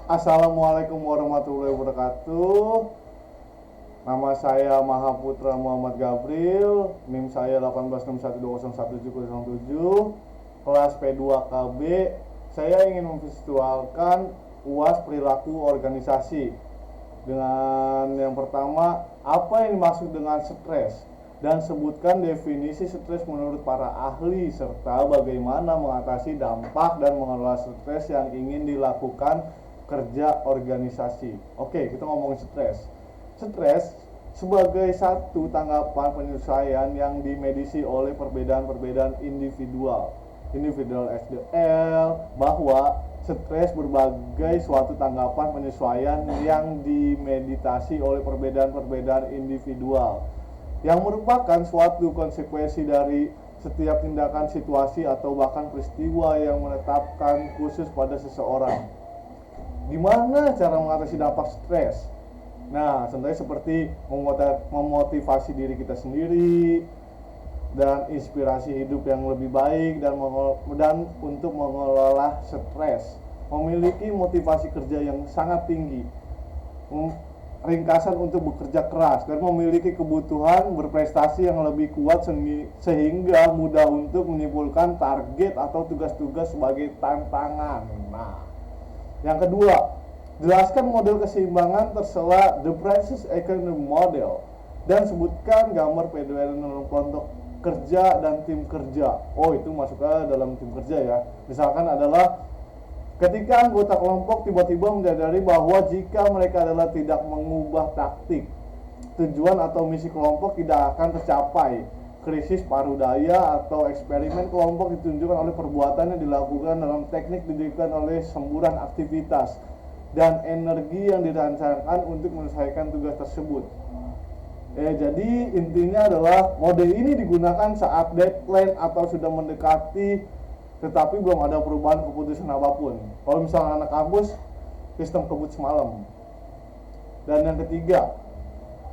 Assalamualaikum warahmatullahi wabarakatuh. Nama saya Mahaputra Muhammad Gabriel, NIM saya 1861201707, kelas P2KB. Saya ingin memvisualkan UAS perilaku organisasi. Dengan yang pertama, apa yang dimaksud dengan stres? Dan sebutkan definisi stres menurut para ahli serta bagaimana mengatasi dampak dan mengelola stres yang ingin dilakukan kerja organisasi. Oke, kita ngomongin stres. Stres sebagai satu tanggapan penyesuaian yang dimedisi oleh perbedaan-perbedaan individual SDL, bahwa stres berbagai suatu tanggapan penyesuaian yang dimeditasi oleh perbedaan-perbedaan individual yang merupakan suatu konsekuensi dari setiap tindakan, situasi, atau bahkan peristiwa yang menetapkan khusus pada seseorang. Gimana cara mengatasi dampak stres? Nah, contohnya seperti memotivasi diri kita sendiri dan inspirasi hidup yang lebih baik dan untuk mengelola stres, memiliki motivasi kerja yang sangat tinggi, ringkasan untuk bekerja keras, dan memiliki kebutuhan berprestasi yang lebih kuat sehingga mudah untuk menyimpulkan target atau tugas-tugas sebagai tantangan. Nah, yang kedua, jelaskan model keseimbangan tersela The Prices Economy Model dan sebutkan gambar PDWN dalam kelompok kerja dan tim kerja. Oh, itu masuknya dalam tim kerja ya. Misalkan adalah ketika anggota kelompok tiba-tiba menyadari bahwa jika mereka adalah tidak mengubah taktik, tujuan atau misi kelompok tidak akan tercapai. Krisis paruh daya atau eksperimen kelompok ditunjukkan oleh perbuatan yang dilakukan dalam teknik didirikan oleh semburan aktivitas dan energi yang dirancangkan untuk menyelesaikan tugas tersebut. Jadi intinya adalah model ini digunakan saat deadline atau sudah mendekati tetapi belum ada perubahan keputusan apapun. Kalau misalnya anak kampus, sistem kebut semalam. Dan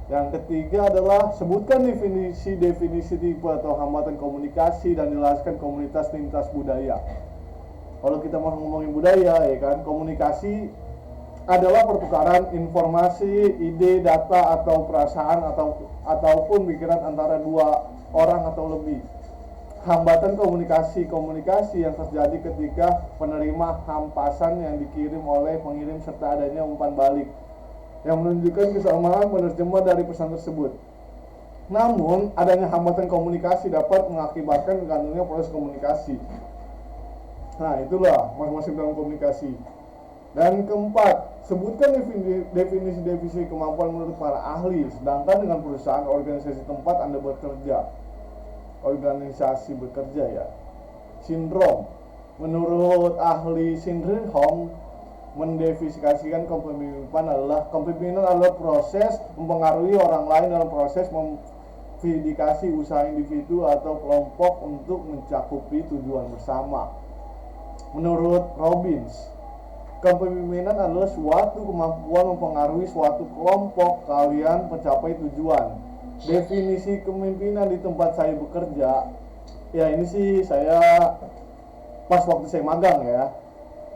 yang ketiga adalah sebutkan definisi tipe atau hambatan komunikasi dan jelaskan komunitas lintas budaya. Kalau kita mau ngomongin budaya, ya kan, komunikasi adalah pertukaran informasi, ide, data, atau perasaan ataupun pikiran antara dua orang atau lebih. Hambatan komunikasi yang terjadi ketika penerima hampasan yang dikirim oleh pengirim serta adanya umpan balik yang menunjukkan kesamaan penerjemah dari pesan tersebut. Namun, adanya hambatan komunikasi dapat mengakibatkan tergantungnya proses komunikasi. Nah, itulah masing-masing dalam komunikasi. Dan keempat, sebutkan definisi kemampuan menurut para ahli, sedangkan dengan perusahaan organisasi tempat Anda bekerja. Organisasi bekerja ya. Sindrom. Menurut ahli sindrom, mendefinisikan kepemimpinan adalah proses mempengaruhi orang lain dalam proses memvindikasi usaha individu atau kelompok untuk mencakupi tujuan bersama. Menurut Robbins, kepemimpinan adalah suatu kemampuan mempengaruhi suatu kelompok kalian mencapai tujuan. Definisi kepemimpinan di tempat saya bekerja, ya ini sih saya pas waktu saya magang ya,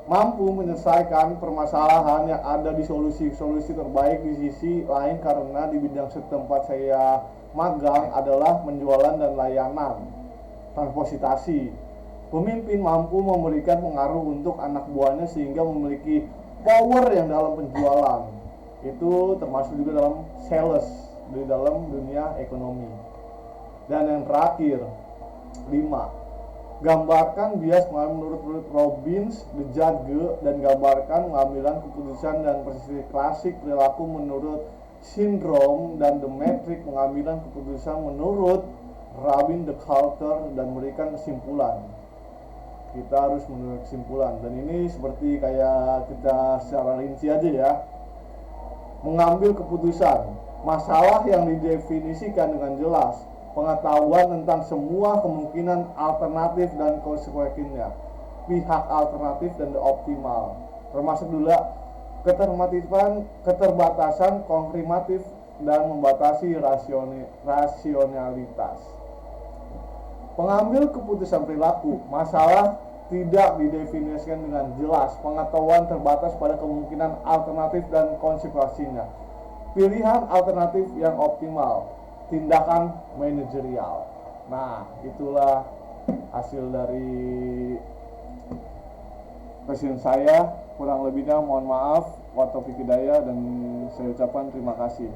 mampu menyelesaikan permasalahan yang ada di solusi terbaik di sisi lain karena di bidang setempat saya magang adalah penjualan dan layanan transportasi. Pemimpin mampu memberikan pengaruh untuk anak buahnya sehingga memiliki power yang dalam penjualan. Itu termasuk juga dalam sales di dalam dunia ekonomi. Dan yang terakhir, 5. Gambarkan bias menurut Robbins, The Judge, dan gambarkan pengambilan keputusan dan persisi klasik perilaku menurut Sindrom dan The Matrix pengambilan keputusan menurut Rabin The Culture dan memberikan kesimpulan. Kita harus menurut kesimpulan, dan ini seperti kayak kita secara rinci aja ya. Mengambil keputusan, masalah yang didefinisikan dengan jelas, pengetahuan tentang semua kemungkinan alternatif dan konsekuensinya, pihak alternatif dan optimal, termasuk juga keterbatasan konfirmatif dan membatasi rasionalitas. Pengambil keputusan perilaku, masalah tidak didefinisikan dengan jelas, pengetahuan terbatas pada kemungkinan alternatif dan konsekuensinya. Pilihan alternatif yang optimal, tindakan manajerial. Nah, itulah hasil dari passion saya. Kurang lebihnya mohon maaf. Wa taufiq hidayah, dan saya ucapkan terima kasih.